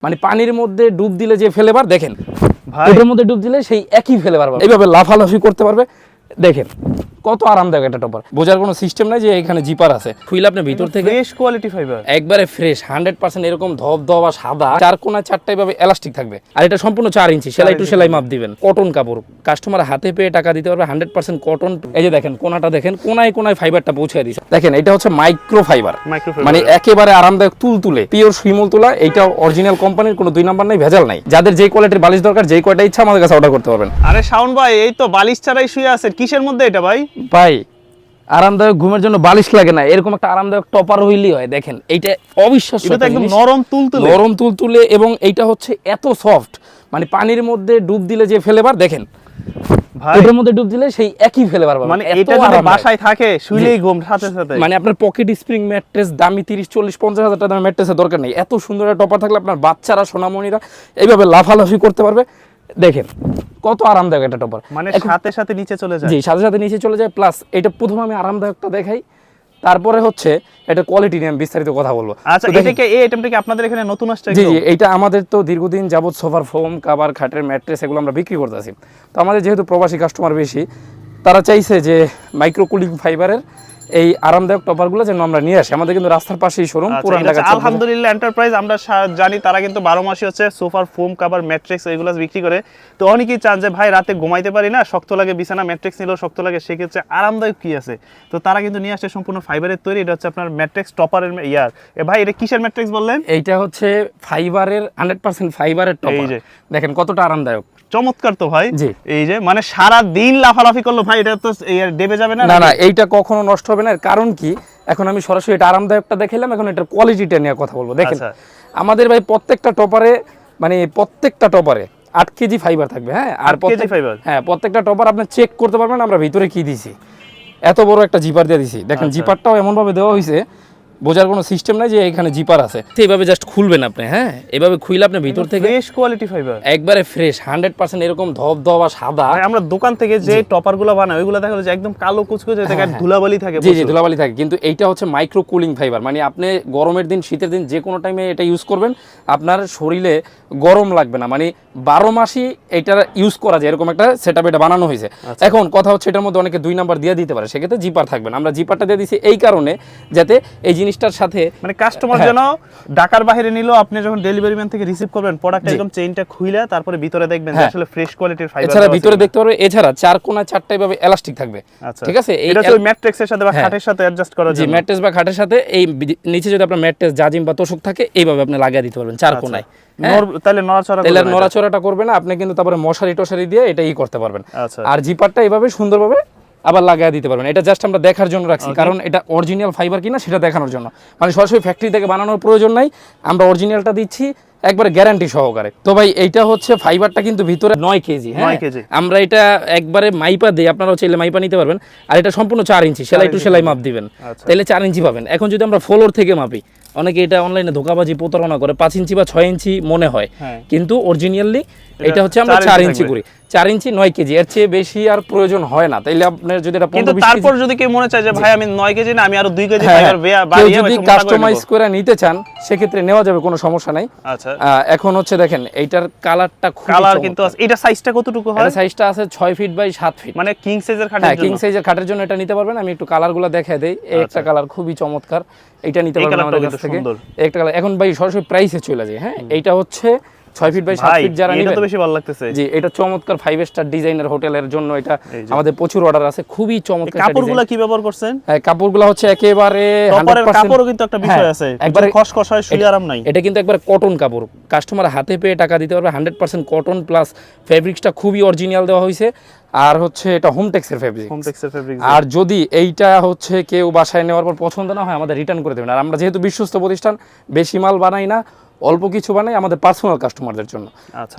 মানে পানির মধ্যে ডুব দিলে যে ফ্লেভার দেখেন এটার মধ্যে ডুব দিলে সেই একই ফ্লেভার পাবে, এইভাবে লাফালাফি করতে পারবে। দেখেন কত আরামদায়ক একটা টপার, বোঝার কোনো সিস্টেম নাই যে এখানে জিপার আছে। খুইলে আপনি ভিতর থেকে ফ্রেশ কোয়ালিটি ফাইবার, একবারে ফ্রেশ 100% এরকম ধবধবা সাদা, চার কোণা চারটা এভাবে এলাস্টিক থাকবে। আর এটা সম্পূর্ণ 4 ইঞ্চি, সেলাই টু সেলাই মাপ দিবেন। কটন কাপড়, কাস্টমার হাতে পেয়ে টাকা দিতে পারবে 100% কটন। এই যে দেখেন কোণাটা দেখেন, কোণায় কোণায় ফাইবারটা পৌঁছে দিয়েছে। দেখেন এটা হচ্ছে মাইক্রো ফাইবার, মানে একেবারে আরামদায়ক তুলতুলে পিওর শিমুল তুলা। এইটা অরিজিনাল কোম্পানির, কোনো 2 নাম্বার নাই, ভেজাল নাই। যাদের যেই কোয়ালিটির বালিশ দরকার, যেই কয়টা ইচ্ছা আমাদের কাছে অর্ডার করতে পারবেন। আরে শাওন ভাই, এই তো বালিশ ছাড়াই শুয়ে আছেন, কিসের মধ্যে এটা ভাই? ভাই আরামদায়ক ঘুমের জন্য বালিশ লাগে না, এরকম একটা আরামদায়ক টপার হইলেই হয়। দেখেন এইটা অবিশ্বাস্য, এটা তো একদম নরম তুলতুলে, নরম তুলতুলে, এবং এইটা হচ্ছে এত সফট, মানে পানির মধ্যে ডুব দিলে যে ফ্লেভার দেখেন ভাই এটার মধ্যে ডুব দিলে সেই একই ফ্লেভার পাবেন। মানে এটা যদি বাসায় থাকে শুইলেই ঘুম সাথে সাথে। মানে আপনার পকেট স্প্রিং ম্যাট্রেস দামি 30, 40, 50 হাজার টাকা দামের ম্যাট্রেসের দরকার নেই। এত সুন্দর একটা টপার থাকলে আপনার বাচ্চারা, সোনামণিরা এইভাবে লাফালাফি করতে পারবে। দেখেন কত আরামদায়ক একটা টপার, মানে সাথে সাথে নিচে চলে যায়। জি, সাথে সাথে নিচে চলে যায়। প্লাস এটা প্রথমে আমি আরামদায়কটা দেখাই, তারপরে হচ্ছে এটা কোয়ালিটি নিয়ে আমি বিস্তারিত কথা বলবো। আচ্ছা, এটা কি এই আইটেমটা কি আপনাদের এখানে নতুন আসছে? জি জি, এটা আমাদের তো দীর্ঘদিন যাবত সোফার ফোম, কভার, খাটের ম্যাট্রেস এগুলো আমরা বিক্রি করতেছি। তো আমাদের যেহেতু প্রবাসী কাস্টমার বেশি, তারা চাইছে যে মাইক্রো কুলিং ফাইবারের এই আরামদায়ক টপারগুলো যেন আমরা নিয়ে আসি। আমাদের কিন্তু রাস্তার পাশেই শোরুম, পুরান ঢাকা। আলহামদুলিল্লাহ এন্টারপ্রাইজ, আমরা জানি তারা কিন্তু 12 মাসই হচ্ছে সোফার ফোম, কভার, ম্যাট্রিক্স এগুলো বিক্রি করে। তো অনেকেই চান যে ভাই রাতে ঘুমাইতে পারি না, শক্ত লাগে বিছানা, ম্যাট্রিক্স নিলেও শক্ত লাগে, সেক্ষেত্রে আরামদায়ক কি আছে? তো তারা কিন্তু নিয়ে আসছে সম্পূর্ণ ফাইবারের তৈরি। এটা হচ্ছে আপনার ম্যাট্রিক্স টপারের ইয়ার। ভাই এটা কিসের ম্যাট্রিক্স বললেন? এইটা হচ্ছে ফাইবারের 100% ফাইবারের টপার। দেখেন কতটা আরামদায়ক, চমৎকার তো ভাই। জি, এই যে মানে সারা দিন লাফালাফি করলো ভাই, এটা তো ডেবে যাবে না? না না, এইটা কখনো নষ্ট হবে না। এর কারণ কি, এখন আমি সরাসরি এটা আরামদায়কটা দেখাইলাম, এখন এটার কোয়ালিটিটা নিয়ে কথা বলবো। দেখেন আমাদের ভাই প্রত্যেকটা টপারে, মানে প্রত্যেকটা টপারে 8 কেজি ফাইবার থাকবে। হ্যাঁ, আর প্রত্যেকটা টপার আপনি চেক করতে পারবেন আমরা ভিতরে কি দিছি। এত বড় একটা জিপার দিয়ে দিছি। দেখেন জিপারটাও এমন ভাবে দেওয়া হয়েছে, বোঝার কোনো সিস্টেম নাই যে এখানে জিপার আছে। এইভাবে জাস্ট খুলবেন আপনি, হ্যাঁ, এভাবে খুইলে আপনি ভিতর থেকে ফ্রেশ কোয়ালিটি ফাইবার, একবারে ফ্রেশ 100% এরকম ধবধবা সাদা। আমরা দোকান থেকে যে টপারগুলো বানাই ওইগুলো দেখা যায় একদম কালো কুচকুচে, দেখেন ধুলাবালি থাকে। জি জি, ধুলাবালি থাকে, কিন্তু এইটা হচ্ছে মাইক্রো কুলিং ফাইবার। মানে আপনি গরমের দিন, শীতের দিন, যে কোনো টাইমে এটা ইউজ করবেন, আপনার শরীরে গরম লাগবে না। মানে 12 মাসই এটা ইউজ করা যায়, এরকম একটা সেটআপ এটা বানানো হয়েছে। এখন কথা হচ্ছে এটার মধ্যে অনেকে 2 নাম্বার দিয়ে দিতে পারে, সেক্ষেত্রে জিপার থাকবে না। আমরা জিপারটা দিয়ে দিছি এই কারণে যাতে এই জিনিসটার সাথে মানে কাস্টমার যেন ঢাকার বাইরে নিলো, আপনি যখন ডেলিভারি ম্যান থেকে রিসিভ করবেন প্রোডাক্ট, একদম চেইনটা খুইলা তারপরে ভিতরে দেখবেন যে আসলে ফ্রেশ কোয়ালিটির ফাইবার। এছাড়া ভিতরে দেখতে পারবে, এছাড়া 4 কোণা 4টা এভাবে এলাস্টিক থাকবে। ঠিক আছে, এটা তো ম্যাট্রিক্সের সাথে বা খাটের সাথে অ্যাডজাস্ট করা যায়। জি, ম্যাট্রেস বা খাটের সাথে এই নিচে যদি আপনার ম্যাট্রেস, জাজিম বা তোশক থাকে, এইভাবে আপনি লাগিয়ে দিতে পারবেন 4 কোণায়। তাহলে নড়াচড়াটা করবে না, আপনি কিন্তু তারপরে মশারি টশারি দিয়ে এটা করতে পারবেন। আর জিপারটা এইভাবে সুন্দরভাবে আবার লাগায় দিতে পারবেন। এটা জাস্ট আমরা দেখার জন্য রাখছি, কারণ এটা অরিজিনাল ফাইবার কিনা সেটা দেখানোর জন্য। মানে সরাসরি ফ্যাক্টরি থেকে বানানোর প্রয়োজন নাই, আমরা অরিজিনালটা দিচ্ছি একবারে গ্যারান্টি সহকারে। তো ভাই এইটা হচ্ছে ফাইবারটা কিন্তু ভিতরে 9 কেজি। হ্যাঁ, আমরা এটা একবারে মাইপা দিই, আপনারা চাইলে মাইপা নিতে পারবেন। আর এটা সম্পূর্ণ 4 ইঞ্চি, সেলাই টু সেলাই মাপ দিবেন, তাহলে 4 ইঞ্চি পাবেন। এখন যদি আমরা ফ্লোর থেকে মাপি, অনেকে এটা অনলাইনে ধোকাবাজি প্রতারণা করে, 5 ইঞ্চি বা 6 ইঞ্চি মনে হয়, কিন্তু অরিজিনালি এটা হচ্ছে আমরা 4 ইঞ্চি করি। 4 ইঞ্চি 9 কেজি, এর চেয়ে বেশি আর প্রয়োজন হয় না। তাইলে আপনার যদি এটা 15-20 কেজি, তারপর যদি কেউ মনে চায় যে ভাই আমি 9 কেজি না, আমি আরো 2 কেজি ফাইবার বাড়িয়ে যদি কাস্টমাইজ করে নিতে চান, সেক্ষেত্রে নেওয়া যাবে, কোনো সমস্যা নাই। আচ্ছা, এখন হচ্ছে দেখেন এইটার কালারটা কালার কিন্তু এটা সাইজটা কতটুকু হয়? এটা সাইজটা আছে 6 ফিট বাই 7 ফিট, মানে কিং সাইজের খাটের জন্য। কিং সাইজের খাটের জন্য এটা নিতে পারবেন। আমি একটু কালারগুলো দেখাই দেই। এই একটা কালার খুবই চমৎকার, এটা নিতে পারবেন আমাদের কাছ থেকে। একটা কালার এখন ভাই সরাসরি প্রাইসে চলে যায়। হ্যাঁ, এইটা হচ্ছে 6 ফিট বাই 7 ফিট যারা নিবে, এটা তো বেশি ভালো লাগতেছে। জি, এটা চমৎকার 5 স্টার ডিজাইনার হোটেলের জন্য এটা আমাদের প্রচুর অর্ডার আছে, খুবই চমৎকার। কাপড়গুলো কি ব্যবহার করছেন? হ্যাঁ, কাপড়গুলো হচ্ছে একেবারে 100%। কাপড়ও কিন্তু একটা বিষয় আছে, একবারে খসখস হয়, শুয়ে আরাম নাই। এটা কিন্তু একবারে কটন কাপড়, কাস্টমার হাতে পেয়ে টাকা দিতে পারবে। 100% কটন, প্লাস ফেব্রিক্সটা খুবই অরিজিনাল দেওয়া হয়েছে। আর হচ্ছে এটা হোমটেক্সের ফেব্রিক। আর যদি এইটা হচ্ছে কেউ বাসায় নেওয়ার পর পছন্দ না হয়, আমাদের রিটার্ন করে দেবেন। আর আমরা যেহেতু বিশ্বস্ত প্রতিষ্ঠান, বেশি মাল বানাই না, অল্প কিছু বানাই আমাদের পার্সোনাল কাস্টমারদের জন্য।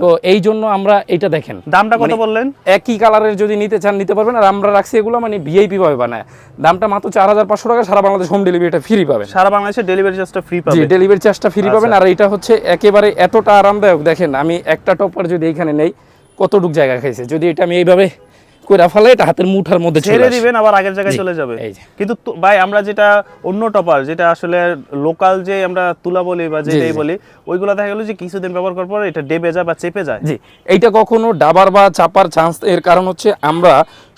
তো এই জন্য আমরা এটা দেখেন, দামটা কত বললেন? একই কালারের যদি নিতে চান নিতে পারবেন। আর আমরা রাখছি এগুলো মানে ভিআইপি ভাবে বানায়, দামটা মাত্র 4500 টাকা। সারা বাংলাদেশ হোম ডেলিভারিটা ফ্রি পাবেন। সারা বাংলাদেশে ডেলিভারি চার্জটা ফ্রি পাবেন। জি, ডেলিভারি চার্জটা ফ্রি পাবেন। আর এটা হচ্ছে একেবারে এতটা আরামদায়ক, দেখেন আমি একটা টপার যদি এখানে নেই, কতটুক জায়গা খাইছে। যদি এটা আমি এইভাবে কইরা ফেলে এটা হাতের মুঠার মধ্যে ছেড়ে দিবেন আবার আগের জায়গায় চলে যাবে। কিন্তু ভাই আমরা যেটা অন্য টপার যেটা আসলে লোকাল যে আমরা তুলা বলি বা যেটাই বলি ওইগুলা দেখা গেল যে কিছুদিন ব্যবহার করার পর এটা ডেবে যায় বা চেপে যায়। জি, এইটা কখনো ডাবার বা চাপার চান্স এর কারণ হচ্ছে আমরা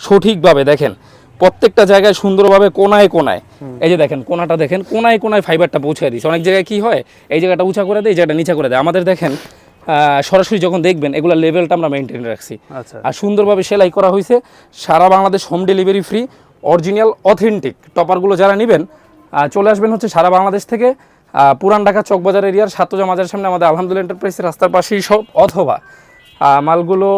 সঠিকভাবে দেখেন প্রত্যেকটা জায়গায় সুন্দরভাবে কোনায় কোনায়, এই যে দেখেন কোনাটা দেখেন কোনায় কোনায় ফাইবারটা পৌঁছে দিচ্ছে। অনেক জায়গায় কি হয় এই জায়গাটা উঁচা করে দেয়, এই জায়গাটা নিচা করে দেয়। আমাদের দেখেন সরাসরি যখন দেখবেন এগুলো লেভেলটা আমরা মেনটেন রাখছি, আর সুন্দরভাবে সেলাই করা হয়েছে। সারা Bangladesh home delivery free, original authentic টপারগুলো যারা নেবেন চলে আসবেন হচ্ছে সারা বাংলাদেশ থেকে পুরান ঢাকা চকবাজার এরিয়ার সাতজা মাজারের সামনে আমাদের আলহামদুলিল্লাহ এন্টারপ্রাইজের রাস্তার পাশেই সব, অথবা মালগুলো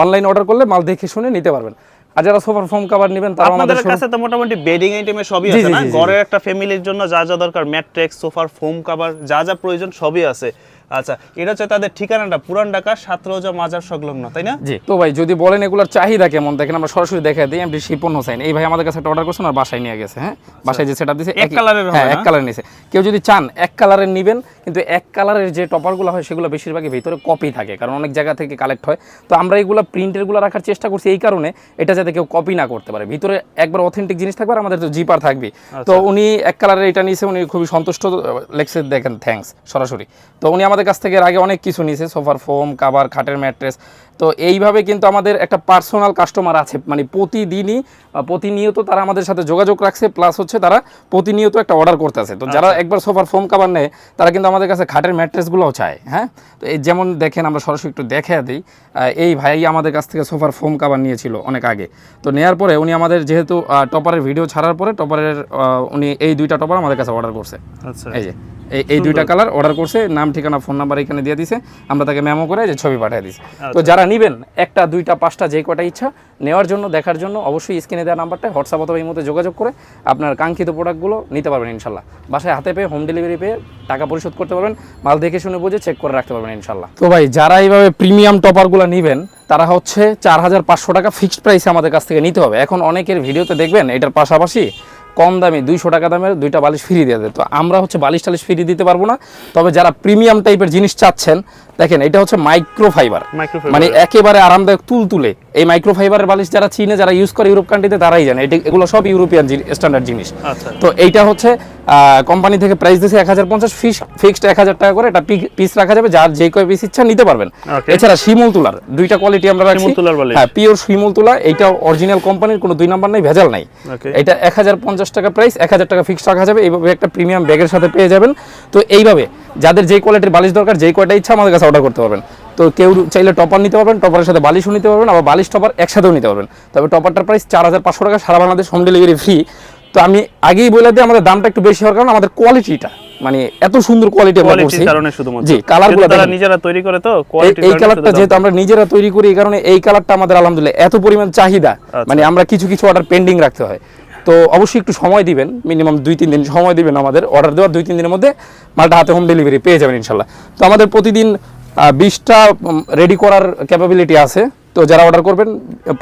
অনলাইন অর্ডার করলে মাল দেখে শুনে নিতে পারবেন। আর যারা সোফার ফোম কভার নেবেন তারা আমাদের কাছে তো মোটামুটি বেডিং আইটেমে সবই আছে না, ঘরের একটা ফ্যামিলির জন্য যা যা দরকার ম্যাট্রেক্স সোফার ফোম কভার যা যা প্রয়োজন সবই আছে। আচ্ছা, এটা হচ্ছে তাদের ঠিকানাটা পুরান ঢাকা সাতরোজা মাজার সংলগ্ন, তাই না? জি। তো ভাই যদি বলেন এগুলোর চাহিদা কেমন, দেখেন আমরা সরাসরি দেখাই দিই। এমডি শিপন হোসেন এই ভাই আমাদের কাছে একটা অর্ডার করছেন আর বাসায় নিয়ে গেছে। হ্যাঁ, বাসায় যে সেটআপ দিয়েছে এক কালারের, হ্যাঁ এক কালার নিয়েছে। কেউ যদি চান এক কালারের নেবেন, কিন্তু এক কালারের যে টপারগুলো হয় সেগুলো বেশিরভাগই ভিতরে কপি থাকে, কারণ অনেক জায়গা থেকে কালেক্ট হয়। তো আমরা এগুলো প্রিন্টেরগুলো রাখার চেষ্টা করছি এই কারণে, এটা যাতে কেউ কপি না করতে পারে, ভিতরে একবার অথেন্টিক জিনিস থাকবে। আর আমাদের তো জিপার থাকবে। তো উনি এক কালারের এটা নিয়েছে, উনি খুবই সন্তুষ্ট লেখছে, দেখেন থ্যাঙ্কস সরাসরি। তো উনি আমাদের কাছ থেকে এর আগে অনেক কিছু নিয়েছে, সোফার ফোম কাভার, খাটের ম্যাট্রেস। তো এইভাবে কিন্তু আমাদের একটা পার্সোনাল কাস্টমার আছে, মানে প্রতিদিনই প্রতিনিয়ত তারা আমাদের সাথে যোগাযোগ রাখছে, প্লাস হচ্ছে তারা প্রতিনিয়ত একটা অর্ডার করতেছে। তো যারা একবার সোফার ফোম কাভার নেয় তারা কিন্তু আমাদের কাছে খাটের ম্যাট্রেসগুলোও চায়। হ্যাঁ, তো এই যেমন দেখেন আমরা সরাসরি একটু দেখে দিই। এই ভাই আমাদের কাছ থেকে সোফার ফোম কাভার নিয়েছিল অনেক আগে। তো নেওয়ার পরে উনি আমাদের যেহেতু টপারের ভিডিও ছাড়ার পরে টপারের উনি এই দুইটা টপার আমাদের কাছে অর্ডার করছে। আচ্ছা, এই যে এই দুইটা কালার অর্ডার করছে, নাম ঠিকানা ফোন নাম্বার এখানে দিয়ে দিছে, আমরা তাকে মেমো করে যে ছবি পাঠিয়ে দিছি। তো যারা নেবেন একটা দুইটা পাঁচটা যে কটা ইচ্ছা নেওয়ার জন্য দেখার জন্য অবশ্যই স্ক্রিনে দেওয়া নাম্বারটা হোয়াটসঅ্যাপ অথবা এই মধ্যে যোগাযোগ করে আপনার কাঙ্ক্ষিত প্রোডাক্টগুলো নিতে পারবেন ইনশাল্লাহ। বাসায় হাতে পেয়ে হোম ডেলিভারি পেয়ে টাকা পরিশোধ করতে পারবেন, মাল দেখে শুনে বুঝে চেক করে রাখতে পারবেন ইনশাল্লাহ। তো ভাই যারা এইভাবে প্রিমিয়াম টপারগুলো নেবেন তারা হচ্ছে 4500 টাকা ফিক্সড প্রাইসে আমাদের কাছ থেকে নিতে হবে। এখন অনেকের ভিডিওতে দেখবেন এটার পাশাপাশি কম দামে 200 টাকা দামের দুইটা বালিশ ফ্রি দিয়ে দেয়। তো আমরা হচ্ছে বালিশ টালিশ ফ্রি দিতে পারবো না, তবে যারা প্রিমিয়াম টাইপের জিনিস চাচ্ছেন, দেখেন এটা হচ্ছে মাইক্রোফাইবার, মানে একেবারে আরামদায়ক তুলতুলে। এই মাইক্রোফাইবারের বালিশ যারা চিনে, যারা ইউজ করে ইউরোপ কান্ট্রিতে, তারাই জানে এগুলো সব ইউরোপিয়ান স্ট্যান্ডার্ড জিনিস। তো এইটা হচ্ছে কোম্পানি থেকে প্রাইস দিয়েছে 1050, ফিক্সড 1000 টাকা করে। এটা পিস রাখা যাবে, যার যে কয় পিস ইচ্ছা নিতে পারবেন। এছাড়া শিমুল তুলার দুইটা কোয়ালিটি আমরা রাখছি। হ্যাঁ, পিওর শিমুল তুলা, এইটা অরিজিনাল কোম্পানির, কোনো 2 নাম্বার নাই, ভেজাল নাই। এটা 1050 টাকা প্রাইস, 1000 টাকা ফিক্সড রাখা যাবে। এইভাবে একটা প্রিমিয়াম ব্যাগের সাথে পেয়ে যাবেন। তো এইভাবে যাদের যেই কোয়ালিটির বালিশ দরকার, যেই কয়টা ইচ্ছা আমাদের কাছে অর্ডার করতে পারবেন। তো কেউ চাইলে টপার নিতে পারবেন, টপারের সাথে বালিশও নিতে পারবেন, আবার বালিশ টপার একসাথেও নিতে পারবেন। তবে টপারটার প্রাইস 4500 টাকা, সারা বাংলাদেশ হোম ডেলিভারি ফ্রি। তো আমি আগেই বলে দিই আমাদের দামটা একটু বেশি হওয়ার কারণ আমাদের কোয়ালিটিটা, মানে এত সুন্দর কোয়ালিটি আমরা করছি কারণে শুধুমাত্র। জি, কালারগুলো তারা নিজেরা তৈরি করে, তো এই কালারটা যেহেতু আমরা নিজেরা তৈরি করি এই কারণে এই কালারটা আমাদের আলহামদুলিল্লাহ এত পরিমাণ চাহিদা, মানে আমরা কিছু অর্ডার পেন্ডিং রাখতে হয়। তো অবশ্যই একটু সময় দিবেন, মিনিমাম 2-3 দিন সময় দিবেন। আমাদের অর্ডার দেওয়ার 2-3 দিনের মধ্যে মালটা হাতে হোম ডেলিভারি পেয়ে যাবেন ইনশাল্লাহ। তো আমাদের প্রতিদিন 20টা রেডি করার ক্যাপাবিলিটি আছে। তো যারা অর্ডার করবেন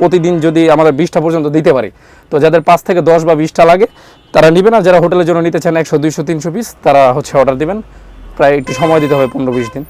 প্রতিদিন যদি আমাদের 20টা পর্যন্ত দিতে পারি, তো যাদের 5 থেকে 10 বা 20টা লাগে তারা নেবেন। আর যারা হোটেলের জন্য নিতে চান 100, 200, 300 পিস, তারা হচ্ছে অর্ডার দিবেন। প্রায় একটু সময় দিতে হবে 15-20 দিন।